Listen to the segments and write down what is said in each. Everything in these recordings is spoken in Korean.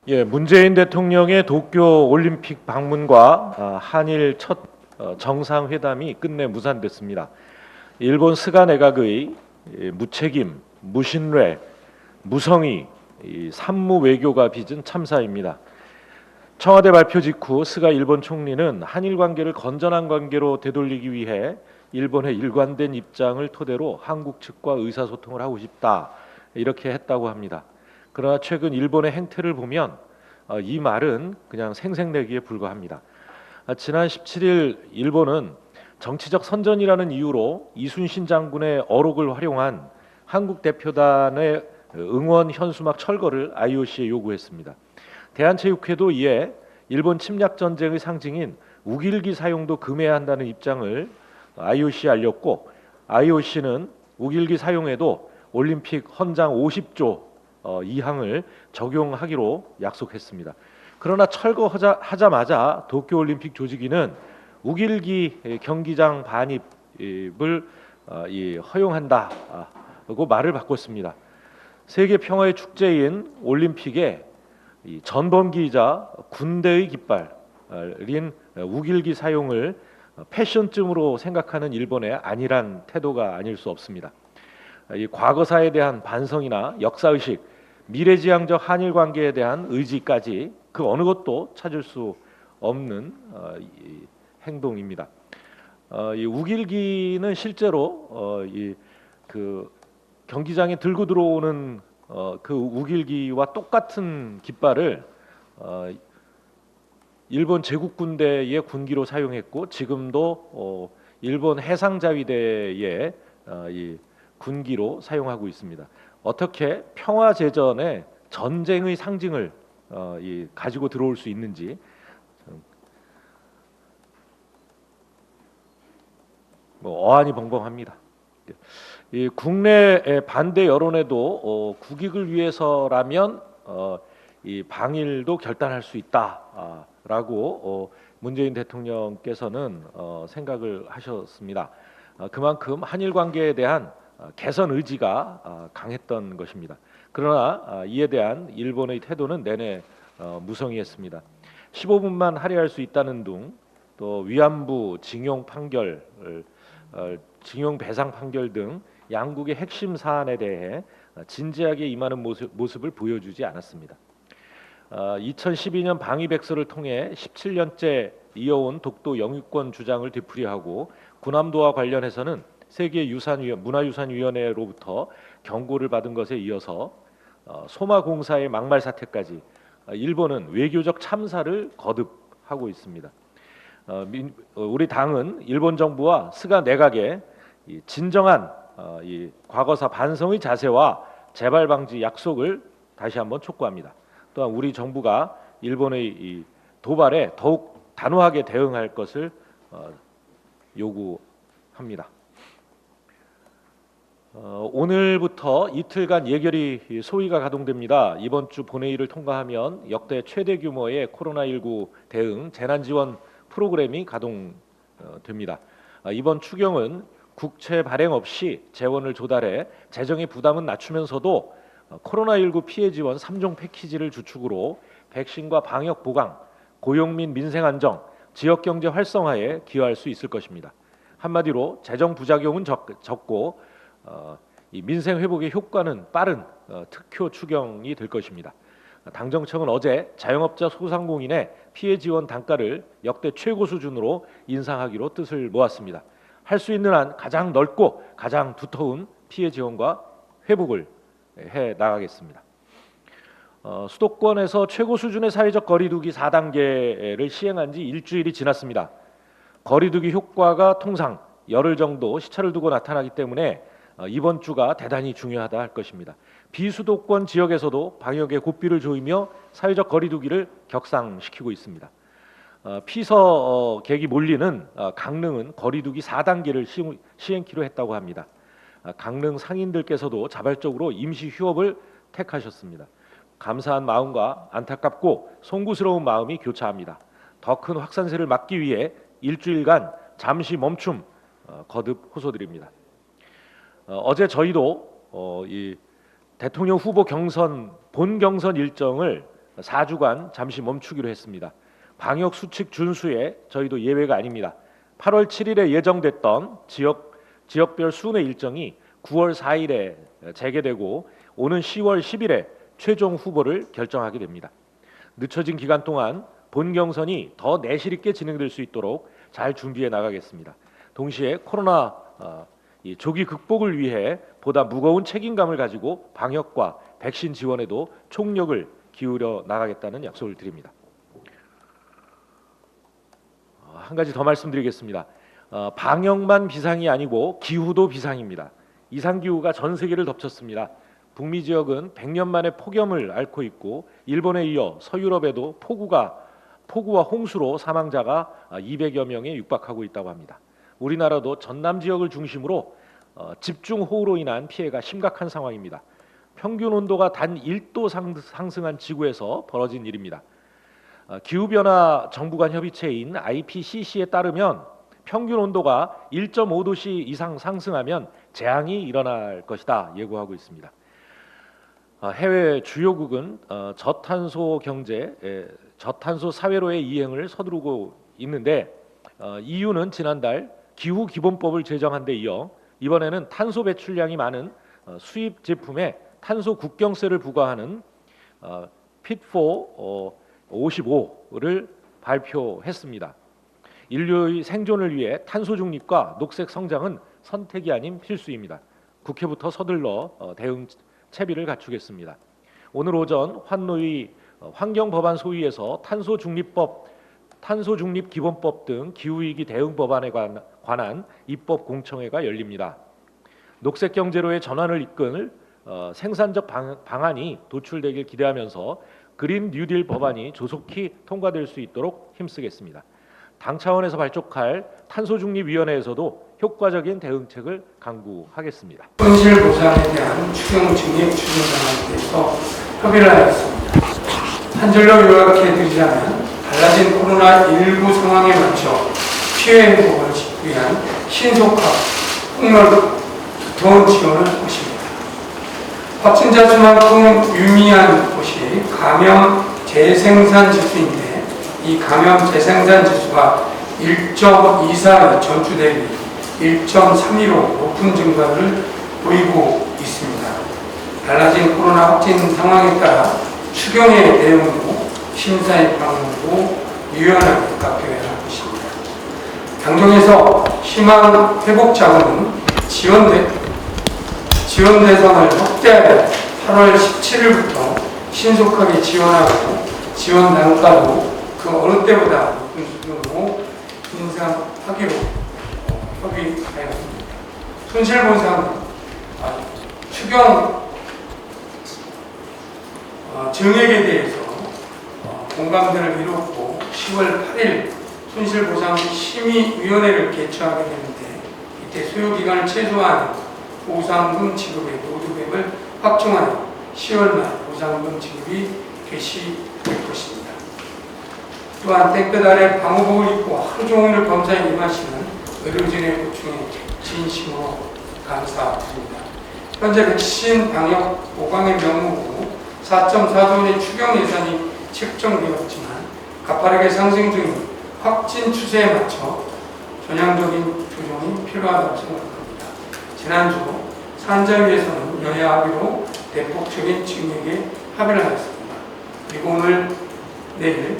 예, 문재인 대통령의 도쿄 올림픽 방문과 한일 첫 정상회담이 끝내 무산됐습니다. 일본 스가 내각의 무책임, 무신뢰, 무성의 산무 외교가 빚은 참사입니다. 청와대 발표 직후 스가 일본 총리는 한일 관계를 건전한 관계로 되돌리기 위해 일본의 일관된 입장을 토대로 한국 측과 의사소통을 하고 싶다 이렇게 했다고 합니다. 그러나 최근 일본의 행태를 보면 이 말은 그냥 생색내기에 불과합니다. 지난 17일 일본은 정치적 선전이라는 이유로 이순신 장군의 어록을 활용한 한국 대표단의 응원 현수막 철거를 IOC에 요구했습니다. 대한체육회도 이에 일본 침략 전쟁의 상징인 우길기 사용도 금해야 한다는 입장을 IOC에 알렸고, IOC는 우길기 사용에도 올림픽 헌장 50조 2항을 적용하기로 약속했습니다. 그러나 철거하자마자 도쿄올림픽 조직위는 우길기 경기장 반입을 허용한다고 말을 바꿨습니다. 세계 평화의 축제인 올림픽에 전범기이자 군대의 깃발인 우길기 사용을 패션쯤으로 생각하는 일본의 안일한 태도가 아닐 수 없습니다. 이 과거사에 대한 반성이나 역사의식, 미래지향적 한일 관계에 대한 의지까지 그 어느 것도 찾을 수 없는 행동입니다. 이 우길기는 실제로 그 경기장에 들고 들어오는 그 우길기와 똑같은 깃발을 일본 제국 군대의 군기로 사용했고, 지금도 일본 해상자위대의 이 군기로 사용하고 있습니다. 어떻게 평화제전에 전쟁의 상징을 가지고 들어올 수 있는지 어안이 벙벙합니다. 이 국내 반대 여론에도 국익을 위해서라면 이 방일도 결단할 수 있다라고 문재인 대통령께서는 생각을 하셨습니다. 그만큼 한일 관계에 대한 개선 의지가 강했던 것입니다. 그러나 이에 대한 일본의 태도는 내내 무성의했습니다. 15분만 할애할 수 있다는 둥, 또 위안부 징용 판결, 징용 배상 판결 등 양국의 핵심 사안에 대해 진지하게 임하는 모습을 보여주지 않았습니다. 2012년 방위백서를 통해 17년째 이어온 독도 영유권 주장을 되풀이하고, 군함도와 관련해서는 문화유산위원회로부터 경고를 받은 것에 이어서 소마공사의 막말 사태까지 일본은 외교적 참사를 거듭하고 있습니다. 우리 당은 일본 정부와 스가 내각의 진정한 과거사 반성의 자세와 재발 방지 약속을 다시 한번 촉구합니다. 또한 우리 정부가 일본의 도발에 더욱 단호하게 대응할 것을 요구합니다. 오늘부터 이틀간 예결위 소위가 가동됩니다. 이번 주 본회의를 통과하면 역대 최대 규모의 코로나19 대응 재난지원 프로그램이 가동됩니다. 이번 추경은 국채 발행 없이 재원을 조달해 재정의 부담은 낮추면서도 코로나19 피해 지원 3종 패키지를 주축으로 백신과 방역 보강, 고용 및 민생 안정, 지역 경제 활성화에 기여할 수 있을 것입니다. 한마디로 재정 부작용은 적고 이 민생 회복의 효과는 빠른 특효 추경이 될 것입니다. 당정청은 어제 자영업자 소상공인의 피해 지원 단가를 역대 최고 수준으로 인상하기로 뜻을 모았습니다. 할 수 있는 한 가장 넓고 가장 두터운 피해 지원과 회복을 해 나가겠습니다. 수도권에서 최고 수준의 사회적 거리두기 4단계를 시행한 지 일주일이 지났습니다. 거리두기 효과가 통상 열흘 정도 시차를 두고 나타나기 때문에 이번 주가 대단히 중요하다 할 것입니다. 비수도권 지역에서도 방역에 고삐를 조이며 사회적 거리두기를 격상시키고 있습니다. 피서객이 몰리는 강릉은 거리두기 4단계를 시행키로 했다고 합니다. 강릉 상인들께서도 자발적으로 임시 휴업을 택하셨습니다. 감사한 마음과 안타깝고 송구스러운 마음이 교차합니다. 더 큰 확산세를 막기 위해 일주일간 잠시 멈춤 거듭 호소드립니다. 어제 저희도 이 대통령 후보 경선 본 경선 일정을 4주간 잠시 멈추기로 했습니다. 방역 수칙 준수에 저희도 예외가 아닙니다. 8월 7일에 예정됐던 지역별 순회 일정이 9월 4일에 재개되고 오는 10월 10일에 최종 후보를 결정하게 됩니다. 늦춰진 기간 동안 본 경선이 더 내실 있게 진행될 수 있도록 잘 준비해 나가겠습니다. 동시에 코로나 조기 극복을 위해 보다 무거운 책임감을 가지고 방역과 백신 지원에도 총력을 기울여 나가겠다는 약속을 드립니다. 한 가지 더 말씀드리겠습니다. 방역만 비상이 아니고 기후도 비상입니다. 이상기후가 전 세계를 덮쳤습니다. 북미 지역은 100년 만에 폭염을 앓고 있고 일본에 이어 서유럽에도 폭우와 홍수로 사망자가 200여 명에 육박하고 있다고 합니다. 우리나라도 전남 지역을 중심으로 집중호우로 인한 피해가 심각한 상황입니다. 평균 온도가 단 1도 상승한 지구에서 벌어진 일입니다. 기후변화 정부 간 협의체인 IPCC에 따르면 평균 온도가 1.5도씨 이상 상승하면 재앙이 일어날 것이다 예고하고 있습니다. 해외 주요국은 저탄소 경제, 저탄소 사회로의 이행을 서두르고 있는데 EU는 지난달 기후 기본법을 제정한 데 이어 이번에는 탄소 배출량이 많은 수입 제품에 탄소 국경세를 부과하는 Fit for 55를 발표했습니다. 인류의 생존을 위해 탄소 중립과 녹색 성장은 선택이 아닌 필수입니다. 국회부터 서둘러 대응 채비를 갖추겠습니다. 오늘 오전 환노위 환경법안 소위에서 탄소 중립 기본법 등 기후위기 대응 법안에 관한 입법 공청회가 열립니다. 녹색 경제로의 전환을 이끌 생산적 방안이 도출되길 기대하면서 그린 뉴딜 법안이 조속히 통과될 수 있도록 힘쓰겠습니다. 당 차원에서 발족할 탄소중립위원회에서도 효과적인 대응책을 강구하겠습니다. 손실 보상에 대한 추경 증액 추진 방안에 대해서 협의를 하였습니다. 한 줄로 요약해 드리자면 달라진 코로나19 상황에 맞춰 피해 회복을 위한 신속하고 폭넓은 두터운 지원을 할 것입니다. 확진자 수만큼 유의미한 것이 감염 재생산 지수인데 이 감염 재생산 지수가 1.24 전주 대비 1.32로 높은 증가를 보이고 있습니다. 달라진 코로나 확진 상황에 따라 추경의 내용도 심사의 방향으로 유연하게 바뀌어야 할 것입니다. 당정에서 희망 회복 자금은 지원 대상을 확대하여 8월 17일부터 신속하게 지원하고 지원 단가도 그 어느 때보다 높은 수준으로 인상하기로 협의하였습니다. 손실보상 추경 증액에 대해서 공감대를 이뤘고 10월 8일 손실보상 심의위원회를 개최하게 되는데 이때 소요기간을 최소화하는 보상금 지급의 모두액을 확정하여 10월 말 보상금 지급이 개시될 것입니다. 또한 땡볕 아래 방호복을 입고 하루 종일 검사에 임하시는 의료진의 고충에 진심으로 감사드립니다. 현재 백신 방역 보강의 명목으로 4.4조 원의 추경 예산이 책정되었지만 가파르게 상승 중인 확진 추세에 맞춰 전향적인 조정이 필요하다고 생각합니다. 지난주 산자위에서는 여야 합의로 대폭적인 증액에 합의를 하였습니다. 그리고 오늘 내일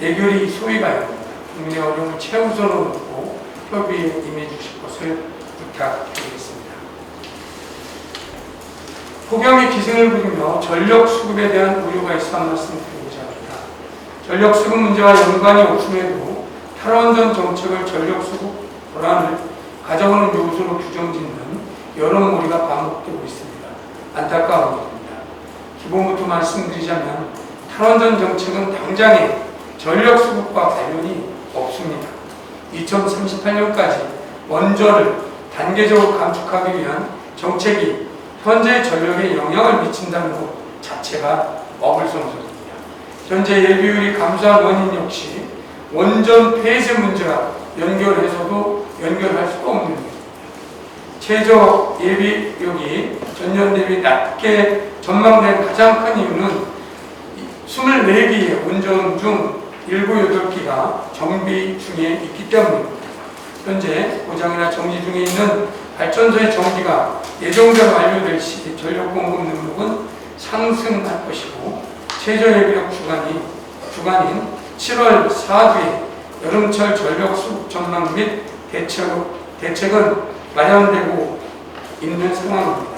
예결위 소위가 열립니다. 국민의 어려움을 최우선으로 놓고 협의에 임해 주실 것을 부탁드리겠습니다. 폭염이 기승을 부리며 전력 수급에 대한 우려가 있어 한 말씀 드리고자 합니다. 전력 수급 문제와 연관이 없음에도 탈원전 정책을 전력 수급 불안을 가져오는 요소로 규정짓는 여러 무리가 반복되고 있습니다. 안타까운 일입니다. 기본부터 말씀드리자면 탈원전 정책은 당장에 전력 수급과 관련이 없습니다. 2038년까지 원전을 단계적으로 감축하기 위한 정책이 현재 전력에 영향을 미친다는 것 자체가 어불성설입니다. 현재 예비율이 감소한 원인 역시 원전 폐쇄 문제와 연결해서도 연결할 수가 없는 것입니다. 최저 예비력이 전년 대비 낮게 전망된 가장 큰 이유는 24기의 운전 중 7, 8기가 정비 중에 있기 때문입니다. 현재 고장이나 정지 중에 있는 발전소의 정비가 예정대로 완료될 시 전력 공급 능력은 상승할 것이고 최저 예비력 주간인 7월 4주에 여름철 전력 수급 전망 및 대책은 마련되고 있는 상황입니다.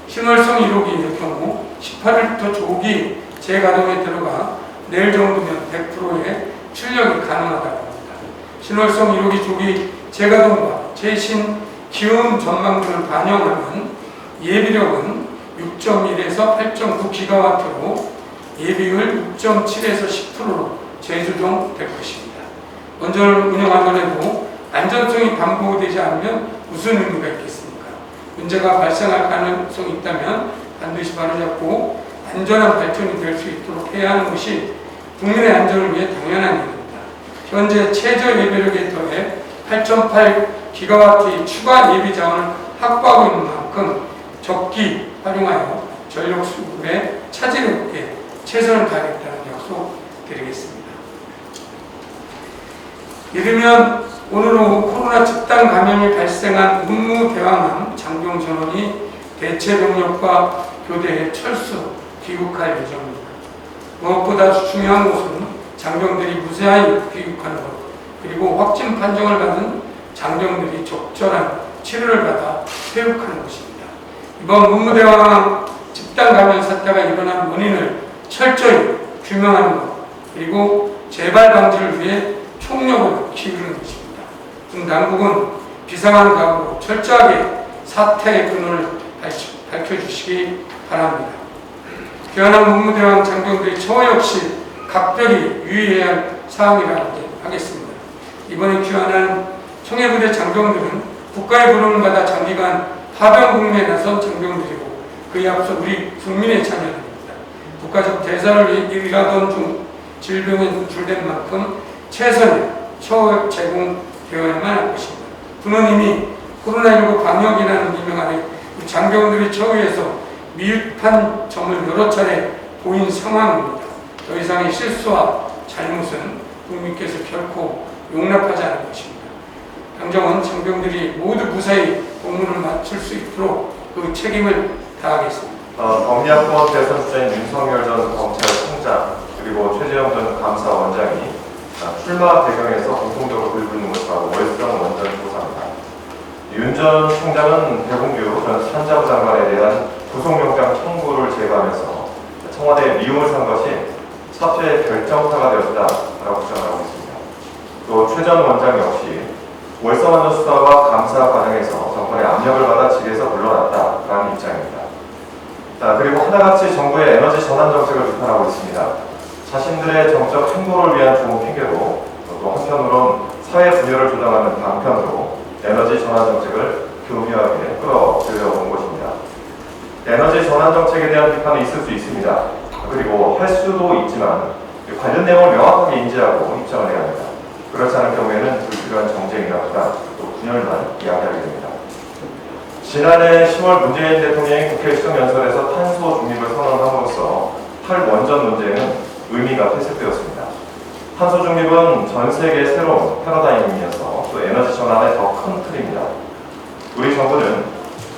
신월성 1호기의 경우 18일부터 조기 재가동에 들어가 내일 정도면 100%의 출력이 가능하다고 합니다. 신월성 1호기 조기 재가동과 최신 기온 전망들을 반영하는 예비력은 6.1에서 8.9GW로 예비율 6.7에서 10%로 재조정될 것입니다. 원전을 운영하더라도 안전성이 담보되지 않으면 무슨 의미가 있겠습니까? 문제가 발생할 가능성이 있다면 반드시 바로잡고 안전한 발전이 될 수 있도록 해야 하는 것이 국민의 안전을 위해 당연한 일입니다. 현재 최저 예비력에 더해 8.8GW의 추가 예비 자원을 확보하고 있는 만큼 적기 활용하여 전력 수급에 차질 없게 최선을 다하겠다는 약속 드리겠습니다. 이르면 오늘로 코로나 집단 감염이 발생한 문무대왕항 장병 전원이 대체 병력과 교대에 철수 귀국할 예정입니다. 무엇보다 중요한 것은 장병들이 무사히 귀국하는 것, 그리고 확진 판정을 받은 장병들이 적절한 치료를 받아 퇴역하는 것입니다. 이번 문무대왕항 집단 감염 사태가 일어난 원인을 철저히 규명하는 것, 그리고 재발 방지를 위해 총력을 기울이는 것입니다. 군 당국은 비상한 각오로 철저하게 사태의 근원을 밝혀주시기 바랍니다. 귀환한 문무대왕 장병들의 처우 역시 각별히 유의해야 할 사항이라고 하겠습니다. 이번에 귀환한 청해부대 장병들은 국가의 부름을 받아 장기간 파병 국내에 나선 장병들이고 그에 앞서 우리 국민의 자녀들입니다. 국가적 대사를 일하던 중 질병에 노출된 만큼 최선의 처우 제공되어야만 할 것입니다. 군은 이미 코로나19 방역이라는 미명 아래 장병들의 처우에서 미흡한 점을 여러 차례 보인 상황입니다. 더 이상의 실수와 잘못은 국민께서 결코 용납하지 않을 것입니다. 당정은 장병들이 모두 무사히 복무를 마칠 수 있도록 그 책임을 다하겠습니다. 범야권 대선주자인 윤석열 전 검찰총장 그리고 최재형 전 감사원장이 출마 배경에서 공통적으로 불붙는 것이 바로 월성 원전 조사입니다. 윤 전 총장은 배봉규 전 산자부 장관에 대한 구속영장 청구를 제거하면서 청와대에 미움을 산 것이 사퇴의 결정타가 되었다라고 주장하고 있습니다. 또 최 전 원장 역시 월성 원전 수사와 감사 과정에서 정권의 압력을 받아 직에서 물러났다라는 입장입니다. 그리고 하나같이 정부의 에너지 전환 정책을 비판하고 있습니다. 자신들의 정적 행보를 위한 좋은 핑계로 또 한편으로는 사회 분열을 조장하는 방편으로 에너지 전환 정책을 교묘하게 끌어들여온 것입니다. 에너지 전환 정책에 대한 비판은 있을 수 있습니다. 그리고 할 수도 있지만 관련 내용을 명확하게 인지하고 입장을 해야 합니다. 그렇지 않을 경우에는 불필요한 정쟁이나 부담, 또 분열만 이야기하게 됩니다. 지난해 10월 문재인 대통령이 국회 시정연설에서 탄소 중립을 선언함으로써 탈원전 논쟁은 의미가 퇴색되었습니다. 탄소 중립은 전 세계의 새로운 패러다임이어서 또 에너지 전환의 더 큰 틀입니다. 우리 정부는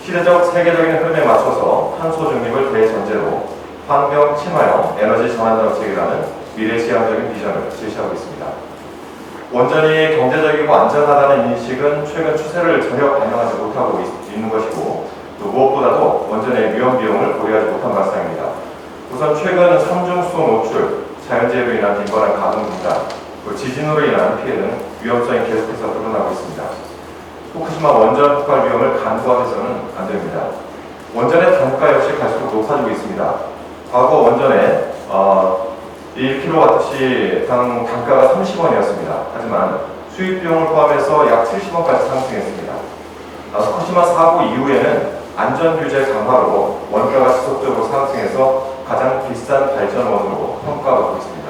시대적 세계적인 흐름에 맞춰서 탄소 중립을 대전제로 환경 친화형 에너지 전환 정책이라는 미래지향적인 비전을 제시하고 있습니다. 원전이 경제적이고 안전하다는 인식은 최근 추세를 전혀 반영하지 못하고 있는 것이고 또 무엇보다도 원전의 위험 비용을 고려하지 못한 발상입니다. 우선 최근 삼중수소 노출, 자연재해로 인한 빈번한 가동 중단, 지진으로 인한 피해는 위험성이 계속해서 드러나고 있습니다. 후쿠시마 원전 폭발 위험을 간과해서는 안 됩니다. 원전의 단가 역시 갈수록 높아지고 있습니다. 과거 원전에 1kWh 당 단가가 30원이었습니다. 하지만 수입 비용을 포함해서 약 70원까지 상승했습니다. 후쿠시마 사고 이후에는 안전 규제 강화로 원가가 지속적으로 상승해서 가장 비싼 발전원으로 평가받고 있습니다.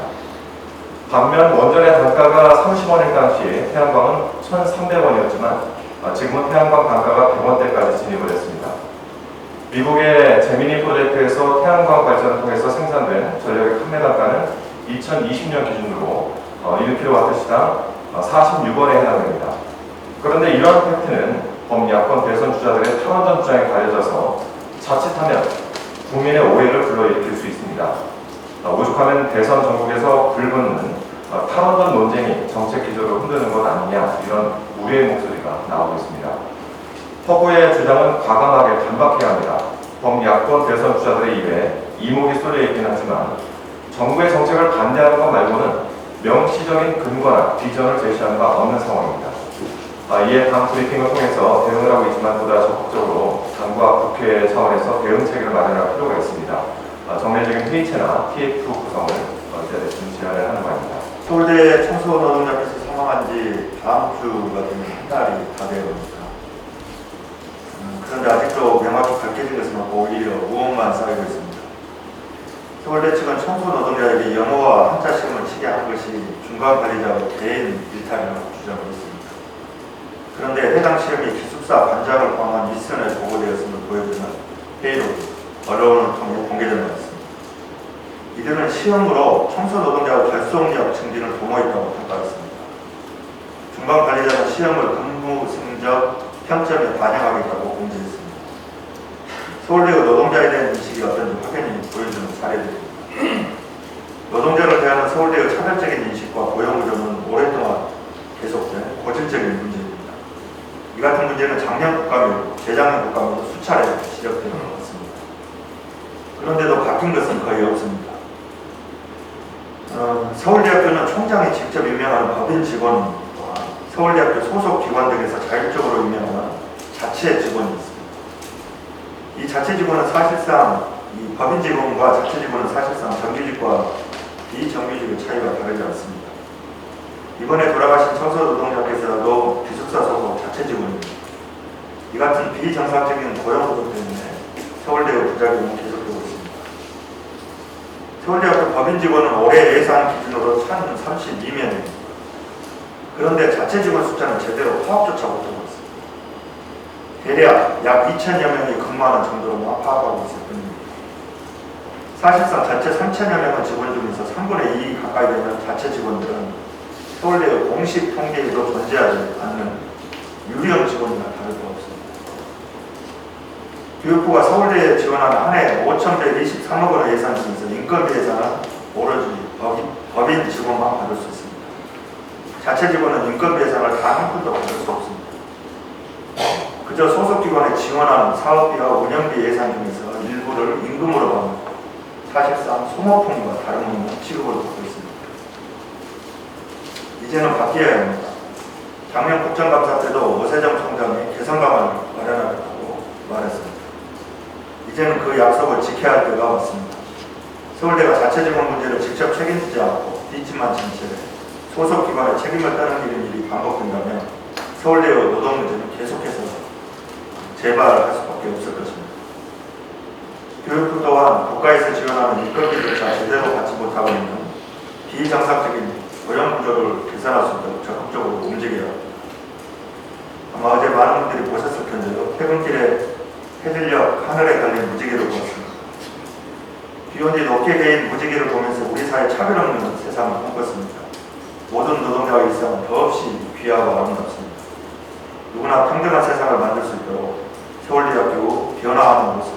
반면 원전의 단가가 30원일 당시 태양광은 1,300원이었지만 지금은 태양광 단가가 100원대까지 진입을 했습니다. 미국의 제미니 프로젝트에서 태양광 발전을 통해서 생산된 전력의 판매 단가는 2020년 기준으로 1kW시당 46원에 해당됩니다. 그런데 이러한 팩트는 범야권 대선 주자들의 탈원전 주장에 가려져서 자칫하면 국민의 오해를 불러일으킬 수 있습니다. 오죽하면 대선 전국에서 불붙는 탈원전 논쟁이 정책 기조를 흔드는 것 아니냐, 이런 우려의 목소리가 나오고 있습니다. 허구의 주장은 과감하게 반박해야 합니다. 범야권 대선 주자들의 입에 이목이 쏠려 있긴 하지만 정부의 정책을 반대하는 것 말고는 명시적인 근거나 비전을 제시하는 바 없는 상황입니다. 이에 당 브리핑을 통해서 대응을 하고 있지만 보다 적극적으로 당과 국회 차원에서 대응 체계를 마련할 필요가 있습니다. 정례적인 회의체나 TF 구성을 어찌됐든 제안을 하는 바입니다. 서울대 청소 노동자께서 사망한 지 다음 주가 되면 한 달이 다 되어갑니다. 그런데 아직도 명확히 밝혀진 것은 없고 오히려 의혹만 쌓이고 있습니다. 서울대 측은 청소 노동자에게 영어와 한자 시험을 치게 한 것이 중간관리자의 개인 일탈이라고 주장을 했습니다. 그런데 해당 시험이 기숙사 반장을 포함한 윗선에 보고되었음을 보여주는 회의록, 언론을 통해 공개된 바 있습니다. 이들은 시험으로 청소 노동자의 결속력 증진을 도모했다고 평가했습니다. 중간관리자는 시험을 근무 성적 평점에 반영하겠다고 공지했습니다. 서울대의 노동자에 대한 인식이 어떤지 확연히 보여주는 사례들입니다. 노동자를 대하는 서울대의 차별적인 인식과 고용 구조는 오랫동안 계속된 고질적인 문제입니다. 이 같은 문제는 작년 국감이고 재작년 국감에도 수차례 지적되어 왔습니다. 그런데도 바뀐 것은 거의 없습니다. 서울대학교는 총장이 직접 임명하는 법인 직원과 서울대학교 소속 기관 등에서 자율적으로 임명하는 자체 직원이 있습니다. 이 자체 직원은 사실상 이 법인 직원과 자체 직원은 사실상 정규직과 비정규직의 차이가 다르지 않습니다. 이번에 돌아가신 청소 노동자께서도 기숙사 소속 자체 직원입니다. 이 같은 비정상적인 고용 구조 때문에 서울대의 부작용은 계속되고 있습니다. 서울대학교 법인 직원은 올해 예상 기준으로 1,032명입니다. 그런데 자체 직원 숫자는 제대로 파악조차 못하고 있습니다. 대략 약 2,000여 명이 근무하는 정도로만 파악하고 있을 뿐입니다. 사실상 전체 3,000여 명의 직원 중에서 3분의 2 가까이 되는 자체 직원들은 서울대의 공식 통계에도 존재하지 않는 유령 직원이나 다를 바 없습니다. 교육부가 서울대에 지원하는 한 해 5,123억 원의 예산 중에서 인건비 예산은 오로지 법인 직원만 받을 수 있습니다. 자체 직원은 인건비 예산을 단 한 푼도 받을 수 없습니다. 그저 소속기관에 지원하는 사업비와 운영비 예산 중에서 일부를 임금으로 받는 사실상 소모품과 다름없는 취급을 받고 있습니다. 이제는 바뀌어야 합니다. 작년 국정감사 때도 오세정 총장이 개선 방안을 마련하겠다고 말했습니다. 이제는 그 약속을 지켜야 할 때가 왔습니다. 서울대가 자체 직원 문제를 직접 책임지지 않고 뒷짐만 진 채 소속기관의 책임을 떠넘기는 일이 반복된다면 서울대의 노동 문제는 계속해서 재발할 수밖에 없을 것입니다. 교육부 또한 국가에서 지원하는 인건비조차 제대로 받지 못하고 있는 비정상적인 고용 구조를 개선할 수 있도록 적극적으로 움직여야 합니다. 아마 어제 많은 분들이 보셨을 텐데요. 퇴근길에 해질녘 하늘에 달린 무지개를 보았습니다. 비온뒤 높게 개인 무지개를 보면서 우리 사회 차별 없는 세상을 꿈꿨습니다. 모든 노동자의 일상은 더없이 귀하고 아름답습니다. 누구나 평등한 세상을 만들 수 있도록 서울대학교 변화하는 모습